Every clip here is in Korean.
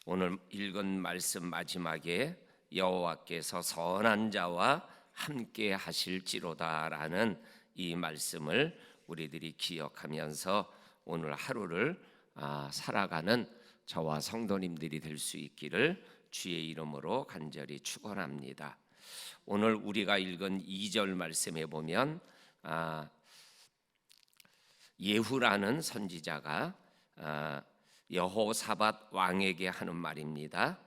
오늘 읽은 말씀 마지막에 여호와께서 선한 자와 함께 하실지로다라는 이 말씀을 우리들이 기억하면서 오늘 하루를 살아가는 저와 성도님들이 될 수 있기를 주의 이름으로 간절히 축원합니다. 오늘 우리가 읽은 2절 말씀에 보면 예후라는 선지자가 여호사밧 왕에게 하는 말입니다.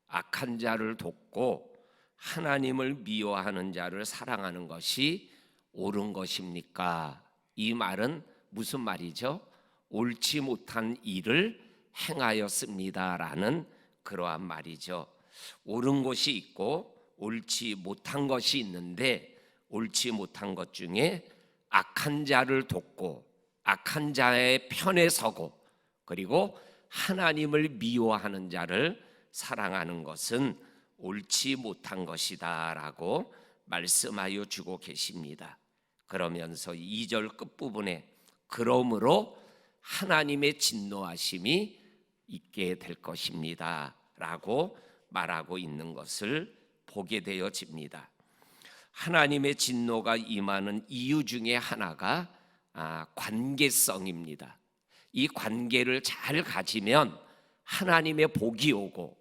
악한 자를 돕고 하나님을 미워하는 자를 사랑하는 것이 옳은 것입니까? 이 말은 무슨 말이죠? 옳지 못한 일을 행하였습니다라는 그러한 말이죠. 옳은 것이 있고 옳지 못한 것이 있는데, 옳지 못한 것 중에 악한 자를 돕고 악한 자의 편에 서고 그리고 하나님을 미워하는 자를 사랑하는 것은 옳지 못한 것이다 라고 말씀하여 주고 계십니다. 그러면서 2절 끝부분에 그러므로 하나님의 진노하심이 있게 될 것입니다 라고 말하고 있는 것을 보게 되어집니다. 하나님의 진노가 임하는 이유 중에 하나가 관계성입니다. 이 관계를 잘 가지면 하나님의 복이 오고,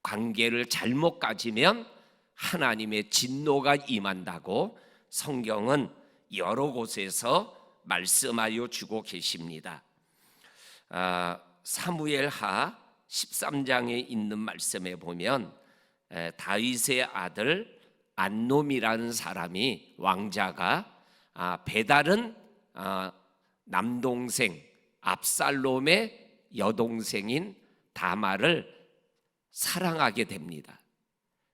관계를 잘못 가지면 하나님의 진노가 임한다고 성경은 여러 곳에서 말씀하여 주고 계십니다. 사무엘하 13장에 있는 말씀에 보면 다윗의 아들 암논이라는 사람이, 왕자가 베달은 남동생 압살롬의 여동생인 다말을 사랑하게 됩니다.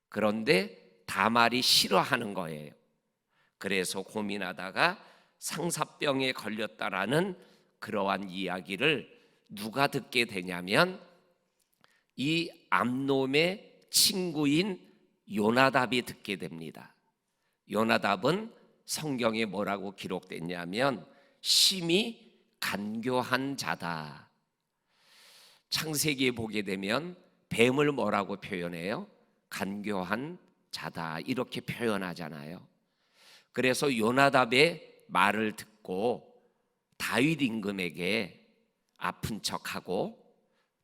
그런데 다말이 싫어하는 거예요. 그래서 고민하다가 상사병에 걸렸다라는 그러한 이야기를 누가 듣게 되냐면 이 암논의 친구인 요나답이 듣게 됩니다. 요나답은 성경에 뭐라고 기록됐냐면 심히 간교한 자다. 창세기에 보게 되면 뱀을 뭐라고 표현해요? 간교한 자다, 이렇게 표현하잖아요. 그래서 요나답의 말을 듣고 다윗 임금에게 아픈 척하고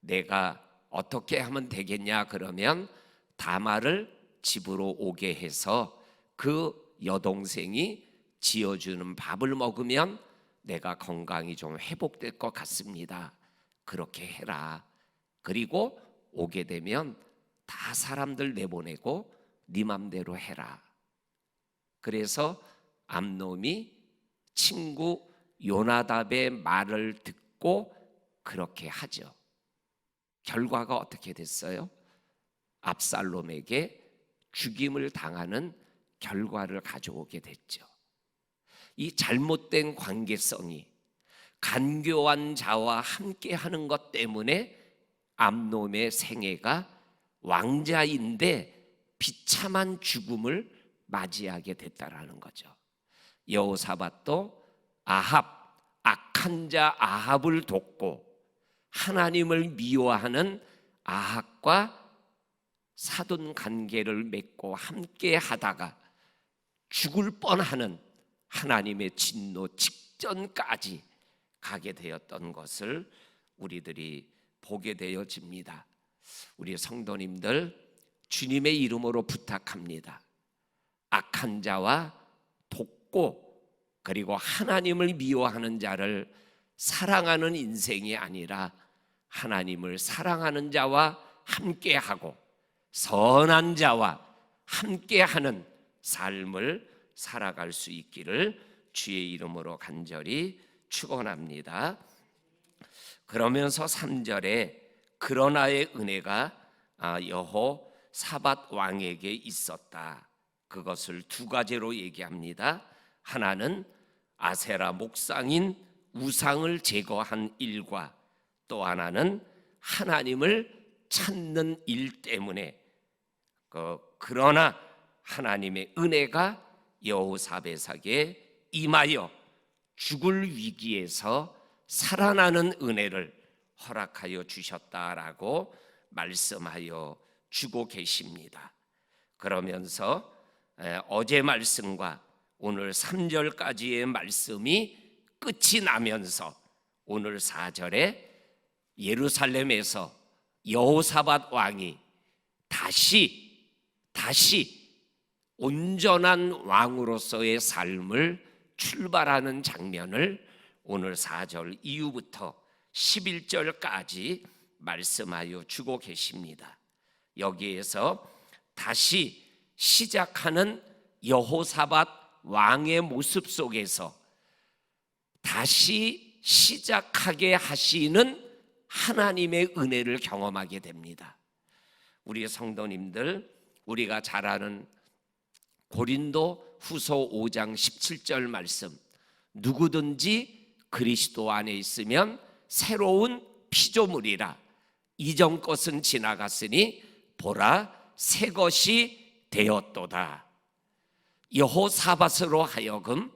내가 어떻게 하면 되겠냐 그러면 다말을 집으로 오게 해서 그 여동생이 지어주는 밥을 먹으면 내가 건강이 좀 회복될 것 같습니다. 그렇게 해라. 그리고 오게 되면 다 사람들 내보내고 네 맘대로 해라. 그래서 암논이 친구 요나답의 말을 듣고 그렇게 하죠. 결과가 어떻게 됐어요? 압살롬에게 죽임을 당하는 결과를 가져오게 됐죠. 이 잘못된 관계성이 간교한 자와 함께 하는 것 때문에 암논의 생애가 왕자인데 비참한 죽음을 맞이하게 됐다라는 거죠. 여호사밧도 악한 자 아합을 돕고 하나님을 미워하는 아합과 사돈 관계를 맺고 함께 하다가 죽을 뻔하는 하나님의 진노 직전까지 가게 되었던 것을 우리들이 보게 되어집니다. 우리 성도님들, 주님의 이름으로 부탁합니다. 악한 자와 돕고 그리고 하나님을 미워하는 자를 사랑하는 인생이 아니라 하나님을 사랑하는 자와 함께하고 선한 자와 함께하는 삶을 살아갈 수 있기를 주의 이름으로 간절히 축원합니다. 그러면서 3절에 그러나의 은혜가 여호사밧 왕에게 있었다. 그것을 두 가지로 얘기합니다. 하나는 아세라 목상인 우상을 제거한 일과 또 하나는 하나님을 찾는 일 때문에 그러나 하나님의 은혜가 여호사밧에게 임하여 죽을 위기에서 살아나는 은혜를 허락하여 주셨다라고 말씀하여 주고 계십니다. 그러면서 어제 말씀과 오늘 3절까지의 말씀이 끝이 나면서 오늘 4절에 예루살렘에서 여호사밧 왕이 다시 온전한 왕으로서의 삶을 출발하는 장면을 오늘 4절 이후부터 11절까지 말씀하여 주고 계십니다. 여기에서 다시 시작하는 여호사밧 왕의 모습 속에서 다시 시작하게 하시는 하나님의 은혜를 경험하게 됩니다. 우리 성도님들, 우리가 잘 아는 고린도 후서 5장 17절 말씀, 누구든지 그리스도 안에 있으면 새로운 피조물이라, 이전 것은 지나갔으니 보라 새 것이 되었도다. 여호사밧으로 하여금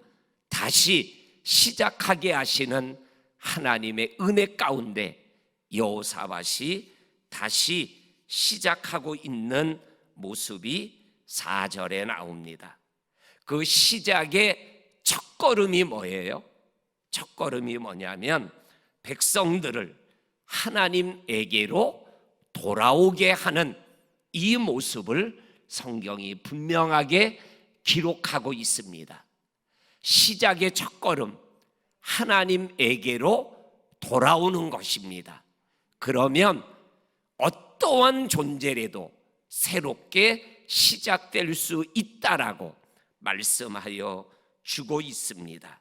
다시 시작하게 하시는 하나님의 은혜 가운데 여호사밧이 다시 시작하고 있는 모습이 4절에 나옵니다. 그 시작의 첫걸음이 뭐예요? 첫걸음이 뭐냐면 백성들을 하나님에게로 돌아오게 하는 이 모습을 성경이 분명하게 기록하고 있습니다. 시작의 첫걸음, 하나님에게로 돌아오는 것입니다. 그러면 어떠한 존재라도 새롭게 시작될 수 있다라고 말씀하여 주고 있습니다.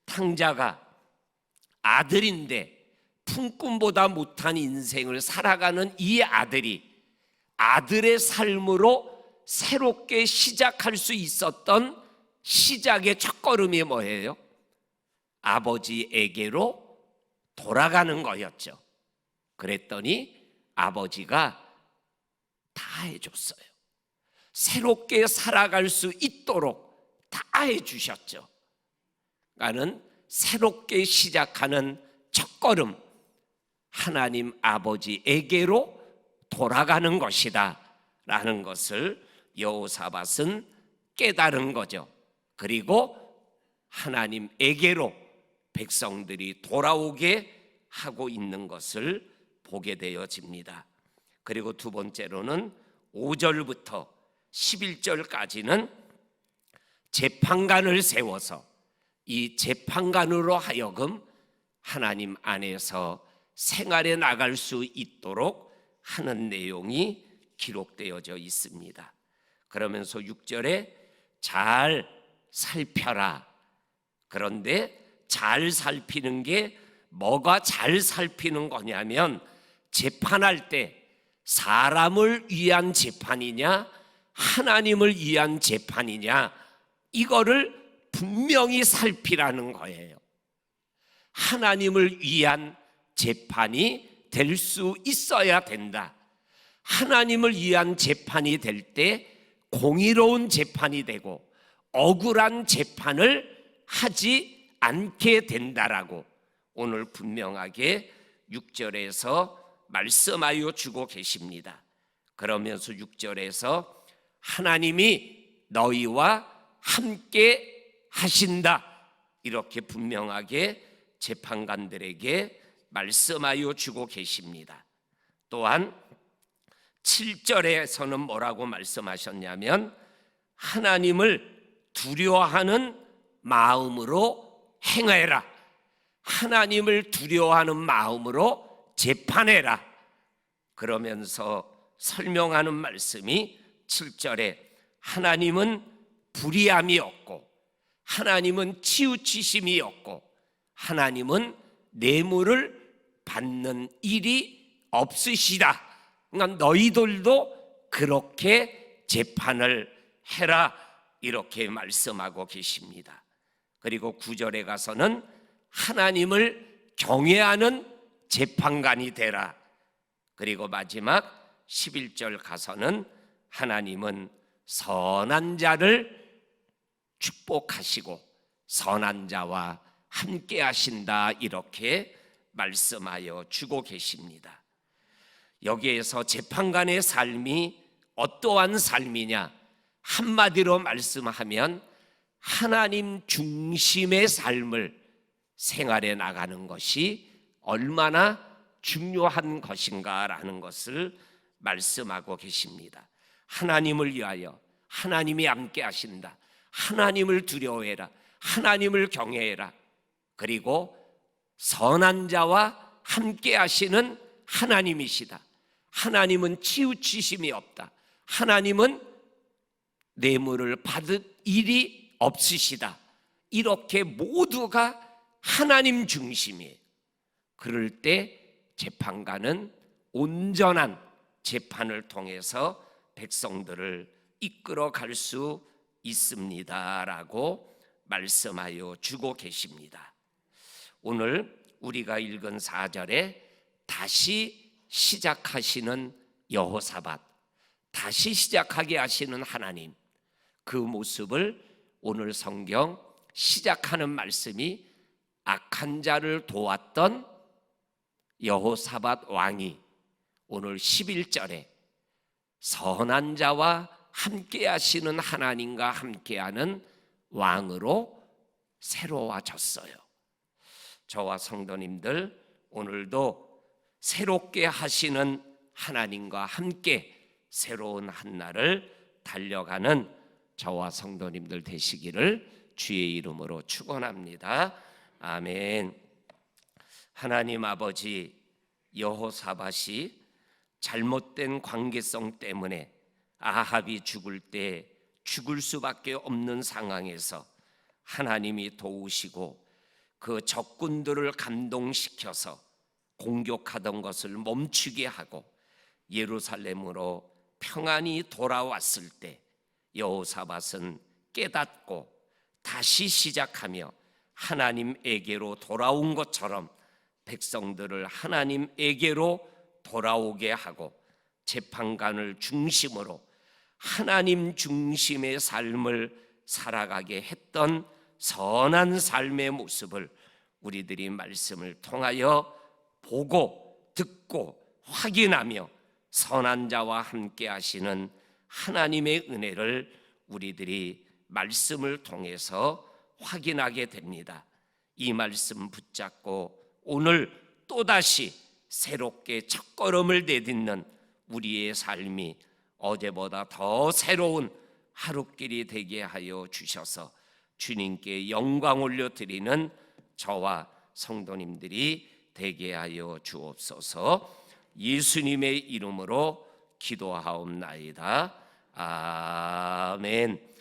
탕자가 아들인데 품꿈보다 못한 인생을 살아가는 이 아들이 아들의 삶으로 새롭게 시작할 수 있었던 시작의 첫걸음이 뭐예요? 아버지에게로 돌아가는 거였죠. 그랬더니 아버지가 다 해줬어요. 새롭게 살아갈 수 있도록 다 해주셨죠. 나는 새롭게 시작하는 첫걸음, 하나님 아버지에게로 돌아가는 것이다 라는 것을 여호사밧은 깨달은 거죠. 그리고 하나님에게로 백성들이 돌아오게 하고 있는 것을 보게 되어집니다. 그리고 두 번째로는 5절부터 11절까지는 재판관을 세워서 이 재판관으로 하여금 하나님 안에서 생활해 나갈 수 있도록 하는 내용이 기록되어져 있습니다. 그러면서 6절에 잘 살펴라. 그런데 잘 살피는 게 뭐가 잘 살피는 거냐면 재판할 때 사람을 위한 재판이냐 하나님을 위한 재판이냐 이거를 분명히 살피라는 거예요. 하나님을 위한 재판이 될 수 있어야 된다. 하나님을 위한 재판이 될 때 공의로운 재판이 되고 억울한 재판을 하지 않게 된다라고 오늘 분명하게 6절에서 말씀하여 주고 계십니다. 그러면서 6절에서 하나님이 너희와 함께 하신다 이렇게 분명하게 재판관들에게 말씀하여 주고 계십니다. 또한 7절에서는 뭐라고 말씀하셨냐면 하나님을 두려워하는 마음으로 행해라. 하나님을 두려워하는 마음으로 재판해라. 그러면서 설명하는 말씀이 7절에 하나님은 불의함이 없고 하나님은 치우치심이 없고 하나님은 뇌물을 받는 일이 없으시다. 그러니까 너희들도 그렇게 재판을 해라 이렇게 말씀하고 계십니다. 그리고 9절에 가서는 하나님을 경외하는 재판관이 되라. 그리고 마지막 11절 가서는 하나님은 선한 자를 축복하시고 선한 자와 함께 하신다 이렇게 말씀하여 주고 계십니다. 여기에서 재판관의 삶이 어떠한 삶이냐? 한마디로 말씀하면 하나님 중심의 삶을 생활해 나가는 것이 얼마나 중요한 것인가라는 것을 말씀하고 계십니다. 하나님을 위하여 하나님이 함께 하신다. 하나님을 두려워해라. 하나님을 경외해라. 그리고 선한 자와 함께 하시는 하나님이시다. 하나님은 치우치심이 없다. 하나님은 뇌물을 받을 일이 없으시다. 이렇게 모두가 하나님 중심이에요. 그럴 때 재판관은 온전한 재판을 통해서 백성들을 이끌어 갈 수 있습니다라고 말씀하여 주고 계십니다. 오늘 우리가 읽은 4절에 다시 시작하시는 여호사밧, 다시 시작하게 하시는 하나님, 그 모습을 오늘 성경 시작하는 말씀이 악한 자를 도왔던 여호사밧 왕이 오늘 11절에 선한 자와 함께 하시는 하나님과 함께하는 왕으로 새로워졌어요. 저와 성도님들 오늘도 새롭게 하시는 하나님과 함께 새로운 한 날을 달려가는 저와 성도님들 되시기를 주의 이름으로 축원합니다. 아멘. 하나님 아버지, 여호사밧이 잘못된 관계성 때문에 아합이 죽을 때 죽을 수밖에 없는 상황에서 하나님이 도우시고 그 적군들을 감동시켜서 공격하던 것을 멈추게 하고 예루살렘으로 평안히 돌아왔을 때 여호사밧은 깨닫고 다시 시작하며 하나님에게로 돌아온 것처럼 백성들을 하나님에게로 돌아오게 하고 재판관을 중심으로 하나님 중심의 삶을 살아가게 했던 선한 삶의 모습을 우리들이 말씀을 통하여 보고 듣고 확인하며 선한 자와 함께 하시는 하나님의 은혜를 우리들이 말씀을 통해서 확인하게 됩니다. 이 말씀 붙잡고 오늘 또다시 새롭게 첫걸음을 내딛는 우리의 삶이 어제보다 더 새로운 하루길이 되게 하여 주셔서 주님께 영광 올려드리는 저와 성도님들이 되게 하여 주옵소서. 예수님의 이름으로 기도하옵나이다. 아멘.